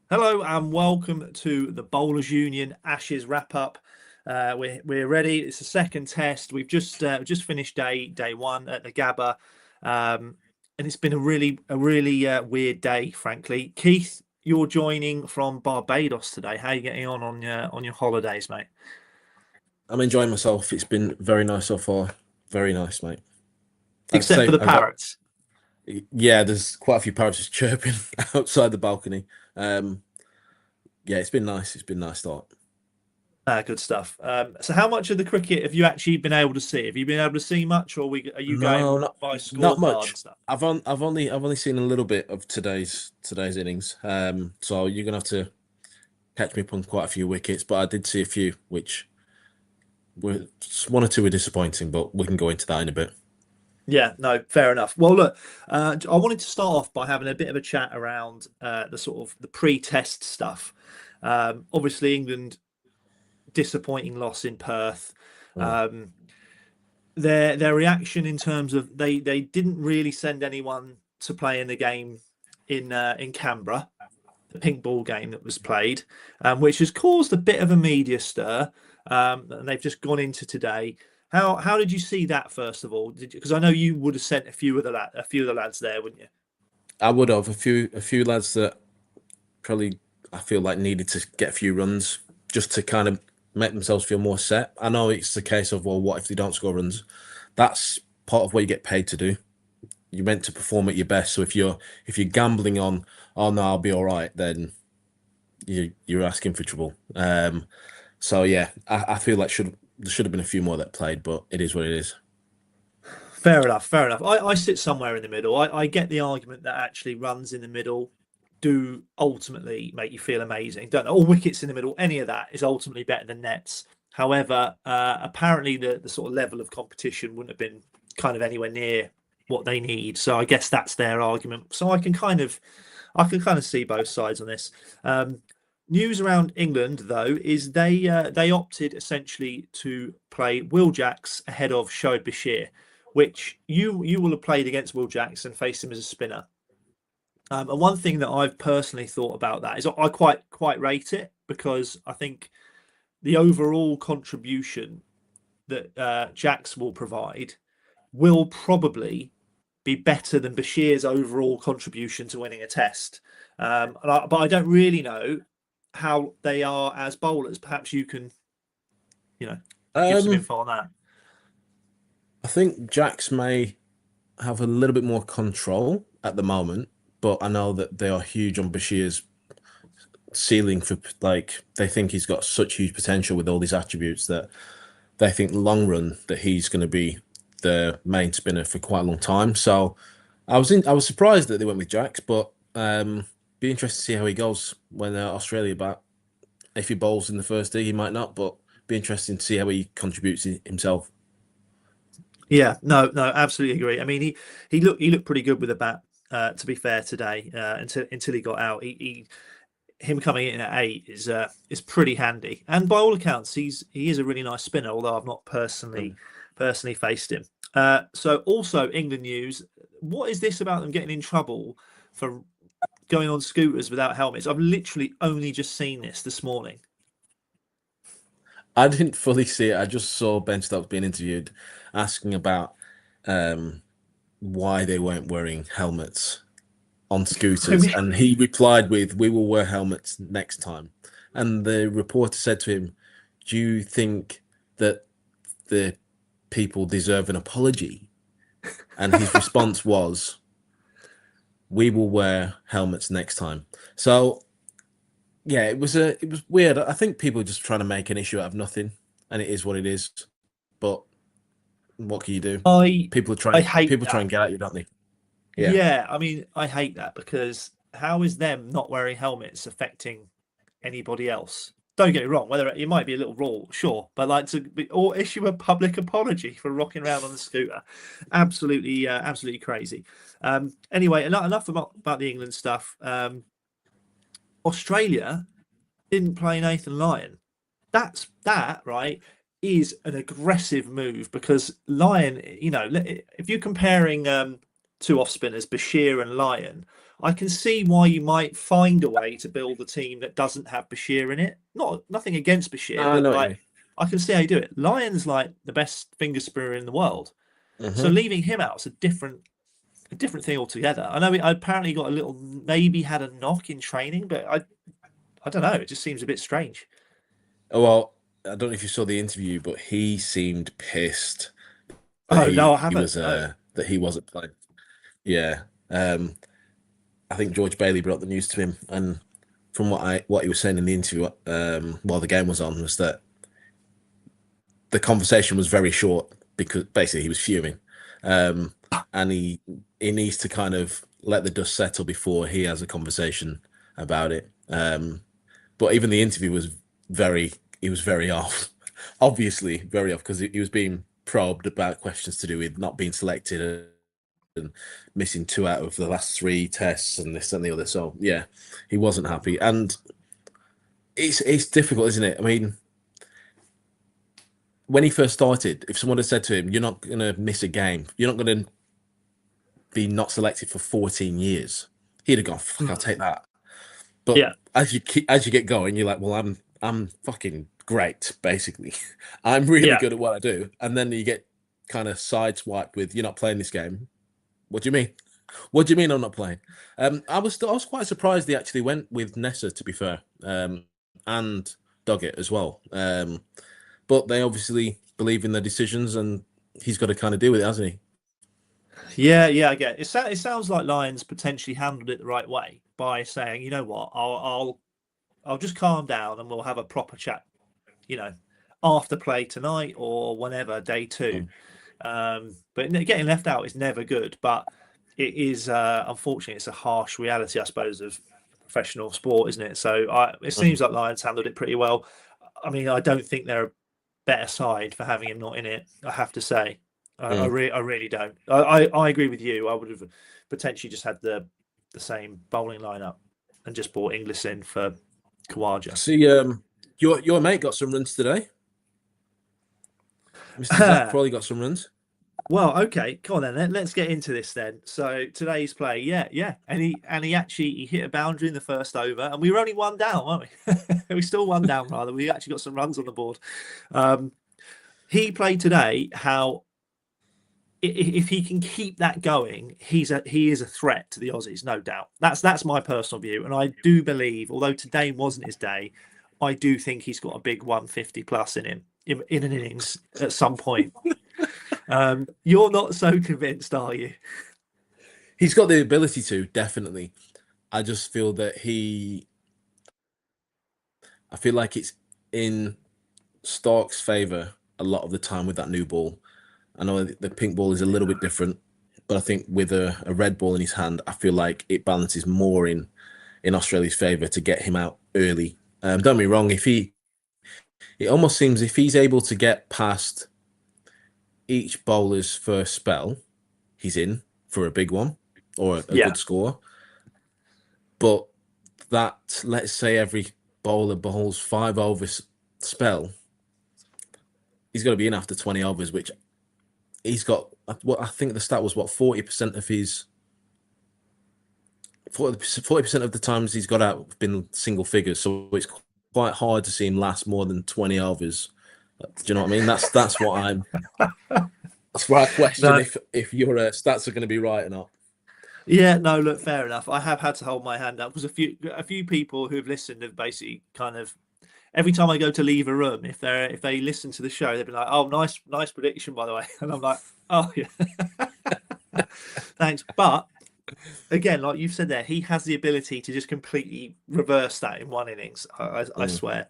Hello and welcome to the Bowlers Union Ashes wrap up. We're ready. It's the second test. We've just finished day one at the Gabba, and it's been a really weird day, frankly. Keith, you're joining from Barbados today. How are you getting on your holidays, mate? I'm enjoying myself. It's been very nice so far. Very nice, mate. I'd Except for say the I've got, parrots. yeah, there's quite a few parrots just chirping outside the balcony. Um, yeah, it's been nice. It's been a nice start. Good stuff. So, how much of the cricket have you actually been able to see? Have you been able to see much, or are you No, going not by not scorecard and much. stuff? I've only seen a little bit of today's innings. So you're gonna have to catch me up on quite a few wickets, but I did see a few, which were one or two were disappointing, but we can go into that in a bit. Yeah, no, fair enough. Well, look, I wanted to start off by having a bit of a chat around the sort of the pre-test stuff. Obviously, England disappointing loss in Perth. Mm. Um, their reaction in terms of they didn't really send anyone to play in the game in Canberra, the pink ball game that was played, which has caused a bit of a media stir. And they've just gone into today. How did you see that first of all? Because I know you would have sent a few of the lads there, wouldn't you? I would have a few lads that probably I feel like needed to get a few runs just to kind of make themselves feel more set. I know it's the case of, well, what if they don't score runs? That's part of what you get paid to do. You're meant to perform at your best. So if you're gambling on, oh no, I'll be all right, then you're asking for trouble. So yeah, I feel like there should have been a few more that played, but it is what it is. Fair enough. Fair enough. I sit somewhere in the middle. I get the argument that actually runs in the middle do ultimately make you feel amazing. Don't all wickets in the middle, any of that is ultimately better than nets. However, apparently the sort of level of competition wouldn't have been kind of anywhere near what they need. So I guess that's their argument. So I can kind of see both sides on this. News around England though is they opted essentially to play Will Jacks ahead of Shoaib Bashir, which you will have played against Will Jacks and faced him as a spinner. And one thing that I've personally thought about that is I quite rate it because I think the overall contribution that Jax will provide will probably be better than Bashir's overall contribution to winning a test. But I don't really know how they are as bowlers. Perhaps you can, you know, give some Um, info on that. I think Jax may have a little bit more control at the moment, but I know that they are huge on Bashir's ceiling for like they think he's got such huge potential with all these attributes that they think long run that he's going to be the main spinner for quite a long time. So I was surprised that they went with Jax, but be interested to see how he goes when Australia bat. If he bowls in the first day, he might not, but be interesting to see how he contributes himself. Yeah, no, no, absolutely agree. I mean, he looked pretty good with the bat. To be fair, today until he got out, him coming in at eight is pretty handy. And by all accounts, he is a really nice spinner. Although I've not personally faced him. So also England news. What is this about them getting in trouble for going on scooters without helmets? I've literally only just seen this morning. I didn't fully see it. I just saw Ben Stokes being interviewed, asking about um, why they weren't wearing helmets on I scooters, mean, and he replied with, "We will wear helmets next time." And the reporter said to him, "Do you think that the people deserve an apology?" And his response was, "We will wear helmets next time." So yeah, it was weird. I think people are just trying to make an issue out of nothing, and it is what it is. But what can you do? I I hate People try that. and get at you, don't they? Yeah. Yeah, I mean, I hate that because how is them not wearing helmets affecting anybody else? Don't get me wrong, whether it might be a little raw, sure, but like or issue a public apology for rocking around on the scooter, absolutely crazy. Anyway, enough about the England stuff. Australia didn't play Nathan Lyon. That right is an aggressive move because Lyon, if you're comparing two off spinners, Bashir and Lyon, I can see why you might find a way to build a team that doesn't have Bashir in it. Nothing against Bashir, I but know what you like mean. I can see how you do it. Lyon's like the best finger spinner in the world, so Hmm. leaving him out is a different thing altogether. I know I apparently got a little, maybe had a knock in training, but I don't know. It just seems a bit strange. Oh, well, I don't know if you saw the interview, but he seemed pissed that Oh no, I haven't. No. that he wasn't playing. Yeah. I think George Bailey brought the news to him, and from what he was saying in the interview, while the game was on, was that the conversation was very short because basically he was fuming, um, and he needs to kind of let the dust settle before he has a conversation about it. But even the interview was he was very off, obviously very off because he was being probed about questions to do with not being selected and missing two out of the last three tests and this and the other. So yeah, he wasn't happy, and it's difficult, isn't it? I mean, when he first started, if someone had said to him, "You're not going to miss a game. You're not going to be not selected for 14 years," he'd have gone, "Fuck, I'll take that." But Yeah, as you get going, you're like, "Well, I'm fucking great, basically. I'm really yeah, good at what I do." And then you get kind of sideswiped with, "You're not playing this game." What do you mean? What do you mean I'm not playing? I was quite surprised he actually went with Nessa, to be fair, and Doggett as well. But they obviously believe in their decisions, and he's got to kind of deal with it, hasn't he? yeah. I get it. It sounds like Lions potentially handled it the right way by saying, you know what, I'll just calm down and we'll have a proper chat. You know, after play tonight or whenever day two. Mm. But getting left out is never good. But it is unfortunately it's a harsh reality, I suppose, of professional sport, isn't it? So it seems Mm. like Lions handled it pretty well. I mean, I don't think they're a better side for having him not in it. I have to say, Mm. I really don't. I agree with you. I would have potentially just had the same bowling lineup and just brought Inglis in for Kawaja. See, your mate got some runs today. Mr. Zach Crawley got some runs. Well, okay, come on then. Let's get into this then. So today's play, yeah, and he actually he hit a boundary in the first over, and we were only one down, weren't we? We still one down rather. We actually got some runs on the board. Um, he played today. How if he can keep that going, he is a threat to the Aussies, no doubt. That's my personal view, and I do believe, although today wasn't his day, I do think he's got a big 150 plus in him in an innings at some point. You're not so convinced, are you? He's got the ability to, definitely. I just feel that I feel like it's in Stark's favour a lot of the time with that new ball. I know the pink ball is a little bit different, but I think with a red ball in his hand, I feel like it balances more in Australia's favour to get him out early. Don't be wrong, it almost seems if he's able to get past each bowler's first spell, he's in for a big one or a Yeah, good score. But that, let's say every bowler bowls 5 overs spell, he's got to be in after 20 overs, which he's got. What I think the stat was, what, 40% of his 40% of the times he's got out have been single figures, so it's quite hard to see him last more than 20 overs. Do you know what I mean? That's where I question no, if your stats are going to be right or not. yeah, no. Look, fair enough. I have had to hold my hand up because a few people who've listened have basically kind of every time I go to leave a room, if they listen to the show, they've been like, "Oh, nice prediction, by the way," and I'm like, "Oh yeah, thanks." But again, like you've said there, he has the ability to just completely reverse that in one innings. I Mm. swear.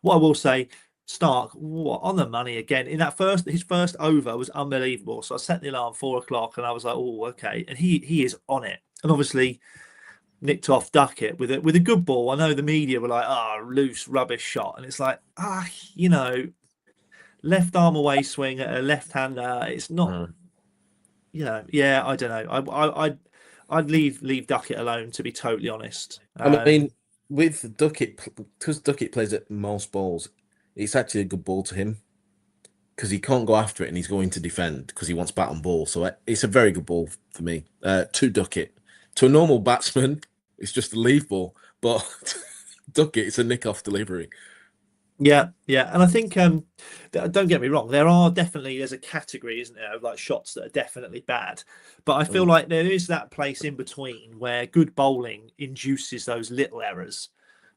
What I will say, Stark, what on the money again in that his first over was unbelievable. So I set the alarm 4 o'clock, and I was like, oh, okay, and he is on it, and obviously nicked off Duckett with a good ball. I know the media were like, oh, loose rubbish shot, and it's like you know, left arm away swing at a left hander. It's not Mm. yeah, I don't know. I'd leave Duckett alone, to be totally honest. I mean, with Duckett, because Duckett plays at most balls, it's actually a good ball to him because he can't go after it and he's going to defend because he wants bat on ball. So it's a very good ball for me. To Duckett, To a normal batsman, it's just a leave ball, but Duckett, it's a nick-off delivery. Yeah, yeah, and I think don't get me wrong, there's a category, isn't there, of like shots that are definitely bad, but I feel like there is that place in between where good bowling induces those little errors.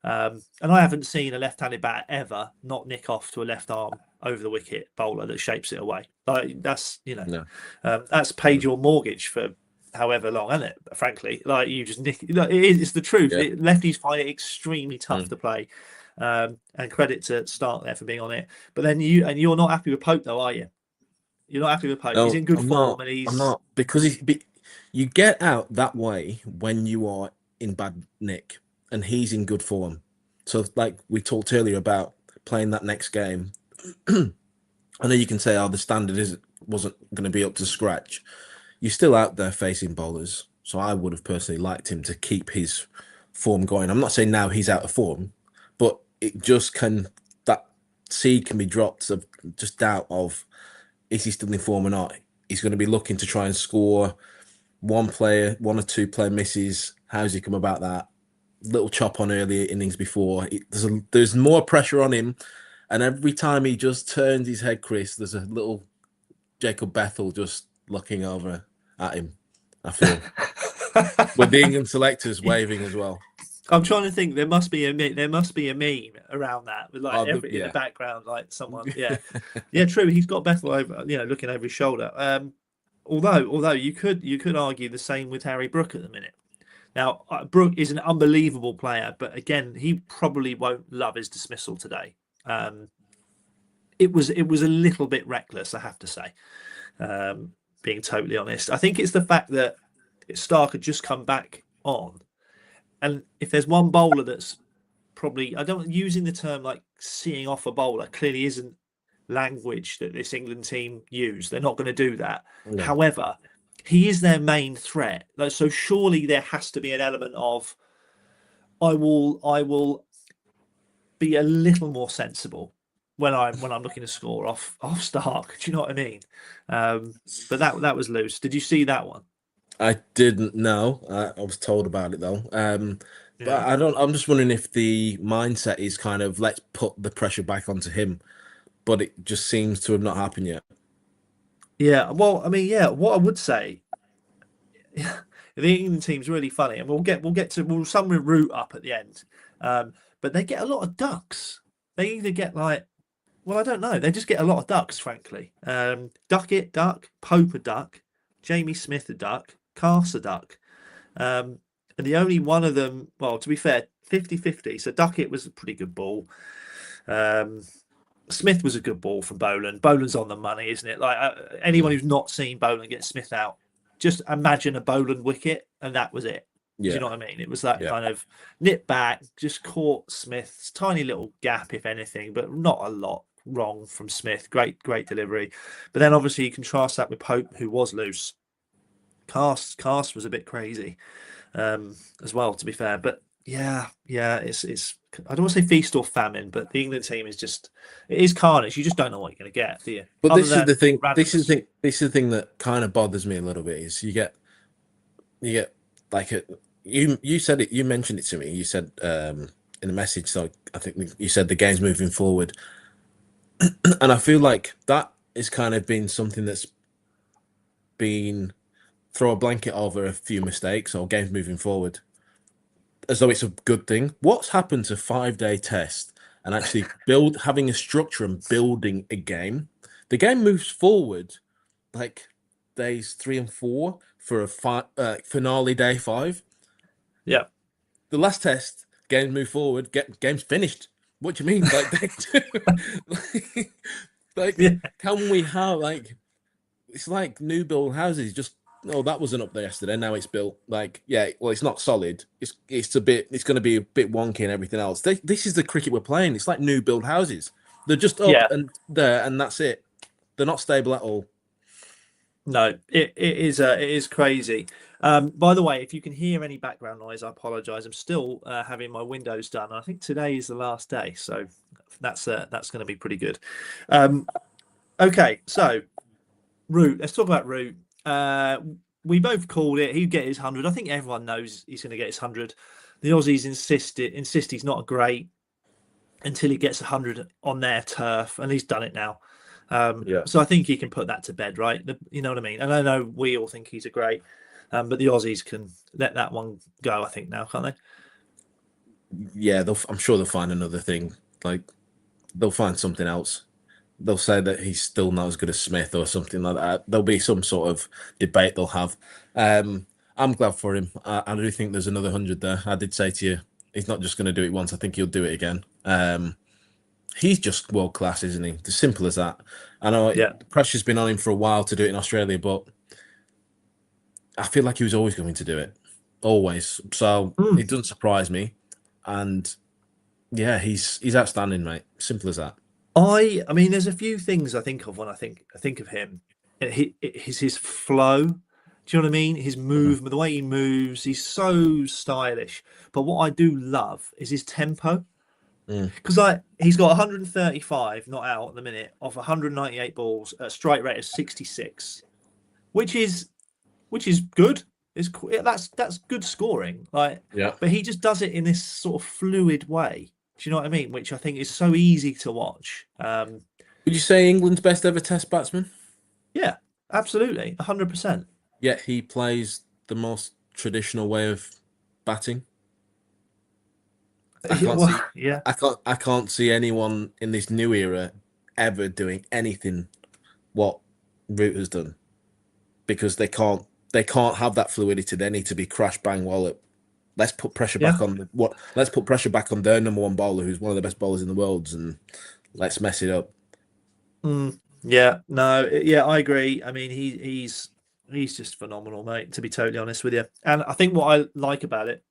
And I haven't seen a left-handed bat ever not nick off to a left arm over the wicket bowler that shapes it away. Like that's No. that's paid your mortgage for however long, isn't it? Frankly, like you just nick. It's the truth. Yeah. Lefties find it extremely tough to play. And credit to Stark there for being on it. But then you're not happy with Pope though, are you? You're not happy with Pope. No, He's in good I'm form, not. and he's. I'm not because you get out that way when you are in bad nick, and he's in good form. So, like we talked earlier about playing that next game, I know you can say, "Oh, the standard wasn't going to be up to scratch." You're still out there facing bowlers, so I would have personally liked him to keep his form going. I'm not saying now he's out of form, but it just that seed can be dropped of just doubt of is he still in form or not. He's going to be looking to try and score one or two player misses. How's he come about that? Little chop on earlier innings before. There's more pressure on him, and every time he just turns his head, Chris, there's a little Jacob Bethel just looking over at him. I feel with the England selectors waving as well. I'm trying to think. There must be a meme around that with like in Yeah. the background, like someone. Yeah, yeah, true. He's got Bethel over, looking over his shoulder. Although you could argue the same with Harry Brook at the minute. Now Brook is an unbelievable player, but again, he probably won't love his dismissal today. It was a little bit reckless, I have to say. Being totally honest, I think it's the fact that Stark had just come back on. And if there's one bowler that's probably, I don't using the term like seeing off a bowler, clearly isn't language that this England team use. They're not going to do that. No. However, he is their main threat. So surely there has to be an element of I will be a little more sensible when I'm looking to score off Stark. Do you know what I mean? But that was loose. Did you see that one? I didn't know. I was told about it though. But Yeah. I'm just wondering if the mindset is kind of let's put the pressure back onto him, but it just seems to have not happened yet. Yeah. Well, I mean, yeah. What I would say, the England team's really funny, and we'll sum the route up at the end. But they get a lot of ducks. They either get like, well, I don't know. They just get a lot of ducks, frankly. Duckett, duck. Pope, a duck. Jamie Smith, a duck. Cast, a duck. And the only one of them, well, to be fair, 50-50. So Duckett was a pretty good ball. Smith was a good ball from Boland. Boland's on the money, isn't it? Like anyone who's not seen Boland get Smith out, just imagine a Boland wicket, and that was it. Yeah. Do you know what I mean? It was that kind of nip back, just caught Smith's tiny little gap, if anything, but not a lot wrong from Smith. Great delivery. But then obviously you contrast that with Pope, who was loose. Cast was a bit crazy as well, to be fair. But yeah, it's I don't want to say feast or famine, but the England team it is carnage. You just don't know what you're going to get, do you? But this is the thing. This is the thing that kind of bothers me a little bit is you get like you said it. You mentioned it to me. You said in the message. So I think you said the game's moving forward, and I feel like that is kind of been something that's been throw a blanket over a few mistakes or games moving forward as though it's a good thing. What's happened to 5-day test and actually having a structure and building a game? The game moves forward like days 3 and 4 for a finale day 5. Yeah. The last test, games move forward, game's finished. What do you mean? Can we have it's like new build houses, just that wasn't up there yesterday. Now it's built. It's not solid. It's going to be a bit wonky and everything else. This is the cricket we're playing. It's like new build houses. They're just up and there, and that's it. They're not stable at all. No, it is crazy. By the way, if you can hear any background noise, I apologise. I'm still having my windows done. I think today is the last day, so that's going to be pretty good. Okay, so route. Let's talk about route. we both called it. He'd get his 100. I think everyone knows he's going to get his 100. The Aussies insist he's not great until he gets 100 on their turf, and he's done it now. Yeah. So I think he can put that to bed, right? You know what I mean? And I know we all think he's a great, but the Aussies can let that one go, I think, now, can't they? Yeah, I'm sure they'll find another thing. Like, they'll find something else. They'll say that he's still not as good as Smith or something like that. There'll be some sort of debate they'll have. I'm glad for him. I do think there's another 100 there. I did say to you, he's not just going to do it once. I think he'll do it again. He's just world class, isn't he? As simple as that. I know the pressure's been on him for a while to do it in Australia, but I feel like he was always going to do it. Always. So it doesn't surprise me. And yeah, he's outstanding, mate. Simple as that. I mean, there's a few things I think of when I think of him. His flow. Do you know what I mean? His movement, the way he moves, he's so stylish. But what I do love is his tempo. Because he's got 135 not out at the minute off 198 balls at a strike rate of 66, which is good. That's good scoring. But he just does it in this sort of fluid way. Do you know what I mean? Which I think is so easy to watch. Would you say England's best ever Test batsman? Yeah, absolutely, 100%. Yet he plays the most traditional way of batting. I can't see anyone in this new era ever doing anything what Root has done, because they can't have that fluidity. They need to be crash bang wallop. Let's put pressure back on Let's put pressure back on their number one bowler, who's one of the best bowlers in the world, and let's mess it up. I agree. I mean, he's just phenomenal, mate. To be totally honest with you, and I think what I like about it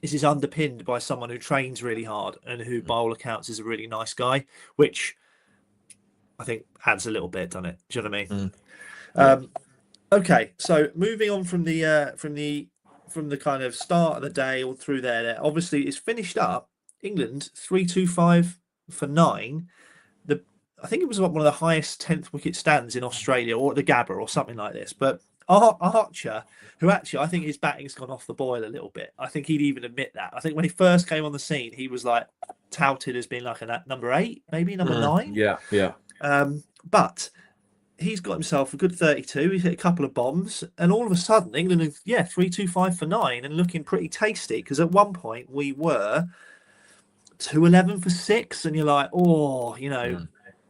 is he's underpinned by someone who trains really hard and who, by all accounts, is a really nice guy, which I think adds a little bit, doesn't it? Do you know what I mean? Okay, so moving on from the kind of start of the day all through there, obviously it's finished up. England 325 for 9. I think it was one of the highest 10th wicket stands in Australia or at the Gabba or something like this. But Archer, who actually I think his batting's gone off the boil a little bit. I think he'd even admit that. I think when he first came on the scene, he was like touted as being like a number 8, maybe number 9. Yeah. But he's got himself a good 32. He's hit a couple of bombs, and all of a sudden, England is 325 for 9 and looking pretty tasty. Because at one point we were 211 for 6, and you're like,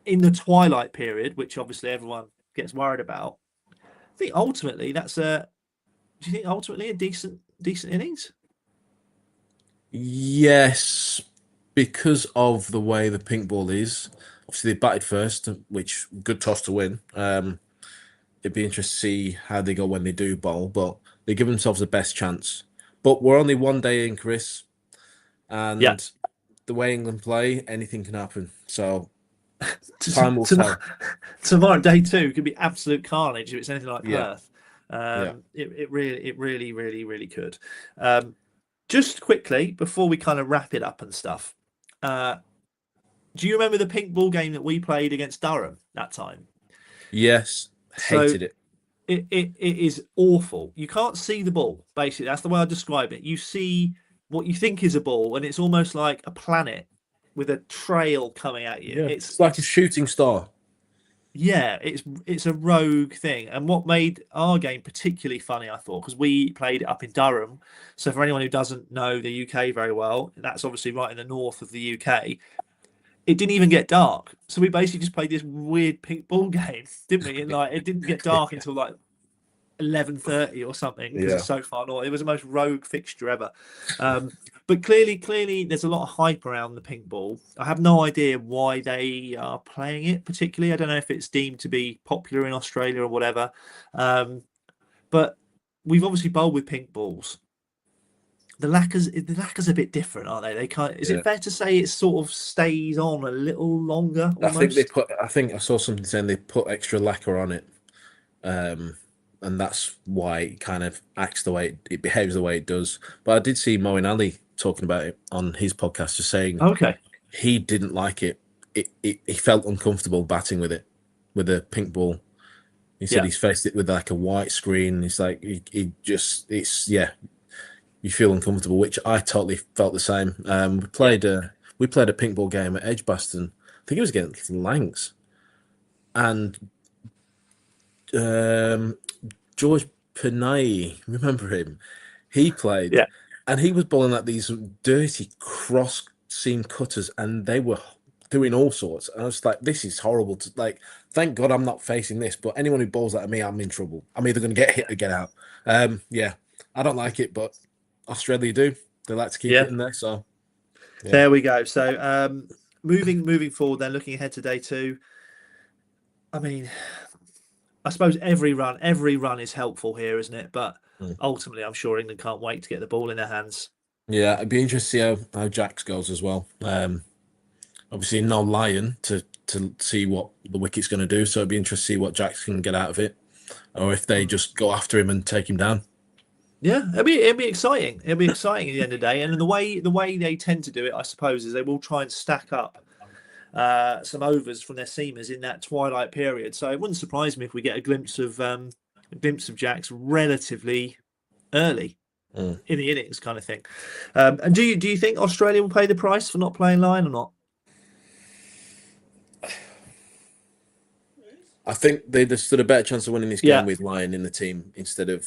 in the twilight period, which obviously everyone gets worried about. I think ultimately do you think ultimately a decent innings? Yes, because of the way the pink ball is. Obviously, they batted first, which good toss to win. It'd be interesting to see how they go when they do bowl, but they give themselves the best chance. But we're only one day in, Chris, and the way England play, anything can happen. So time will tell. Tomorrow, day 2 could be absolute carnage if it's anything like Perth. It really could. Just quickly before we kind of wrap it up and stuff. Do you remember the pink ball game that we played against Durham that time? Yes, hated it. It is awful. You can't see the ball. Basically, that's the way I describe it. You see what you think is a ball, and it's almost like a planet with a trail coming at you. Yeah, it's like a shooting star. Yeah, it's a rogue thing. And what made our game particularly funny, I thought, because we played it up in Durham. So for anyone who doesn't know the UK very well, that's obviously right in the north of the UK. It didn't even get dark. So we basically just played this weird pink ball game, didn't we? And it didn't get dark until 11:30 or something, because it's so far north. It was the most rogue fixture ever. But clearly, there's a lot of hype around the pink ball. I have no idea why they are playing it particularly. I don't know if it's deemed to be popular in Australia or whatever. But we've obviously bowled with pink balls. The lacquers a bit different, aren't they? Is it fair to say it sort of stays on a little longer? Almost? I think I saw something saying they put extra lacquer on it. And that's why it kind of acts the way it behaves the way it does. But I did see Moeen Ali talking about it on his podcast, just saying he didn't like it. He felt uncomfortable batting with it, with a pink ball. He said he's faced it with like a white screen. It's like he just you feel uncomfortable, which I totally felt the same. We played a pinkball game at Edgbaston. I think it was against Lancs, and George Panay, remember him? He played, and he was bowling at these dirty cross seam cutters, and they were doing all sorts. And I was like, this is horrible. Thank God I'm not facing this. But anyone who bowls that at me, I'm in trouble. I'm either going to get hit or get out. I don't like it, but Australia do. They like to keep it in there. So there we go. So moving forward, then looking ahead to day 2. I mean, I suppose every run is helpful here, isn't it? But ultimately, I'm sure England can't wait to get the ball in their hands. Yeah, it'd be interesting to see how Jacks goes as well. Obviously, no Lion to see what the wicket's going to do, so it'd be interesting to see what Jacks can get out of it, or if they just go after him and take him down. Yeah, it'll be exciting. It'll be exciting at the end of the day. And the way they tend to do it, I suppose, is they will try and stack up some overs from their seamers in that twilight period. So it wouldn't surprise me if we get a glimpse of Jacks relatively early in the innings, kind of thing. And do you think Australia will pay the price for not playing Lion or not? I think they just stood a better chance of winning this game with Lion in the team instead of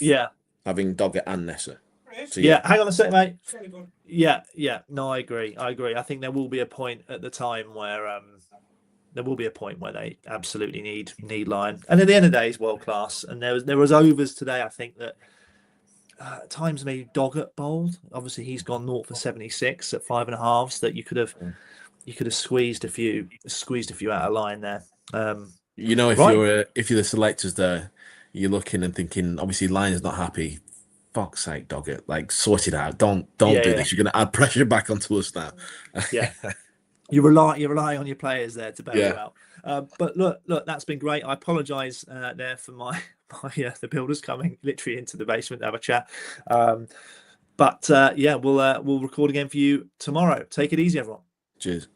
having Doggett and Nessa. So, hang on a sec, mate. No, I agree. I think there will be a point at the time where they absolutely need Lion. And at the end of the day, he's world class. And there was overs today, I think, that at times maybe Doggett bowled. Obviously, he's gone 0 for 76 at 5.5s. That you could have squeezed a few out of line there. If you're the selectors there, you're looking and thinking, obviously, Lion's not happy. Fuck's sake, Doggett, like sort it out. Don't do this. You're going to add pressure back onto us now. You're relying on your players there to bail you out. But look, that's been great. I apologise there for my the builders coming literally into the basement to have a chat. We'll record again for you tomorrow. Take it easy, everyone. Cheers.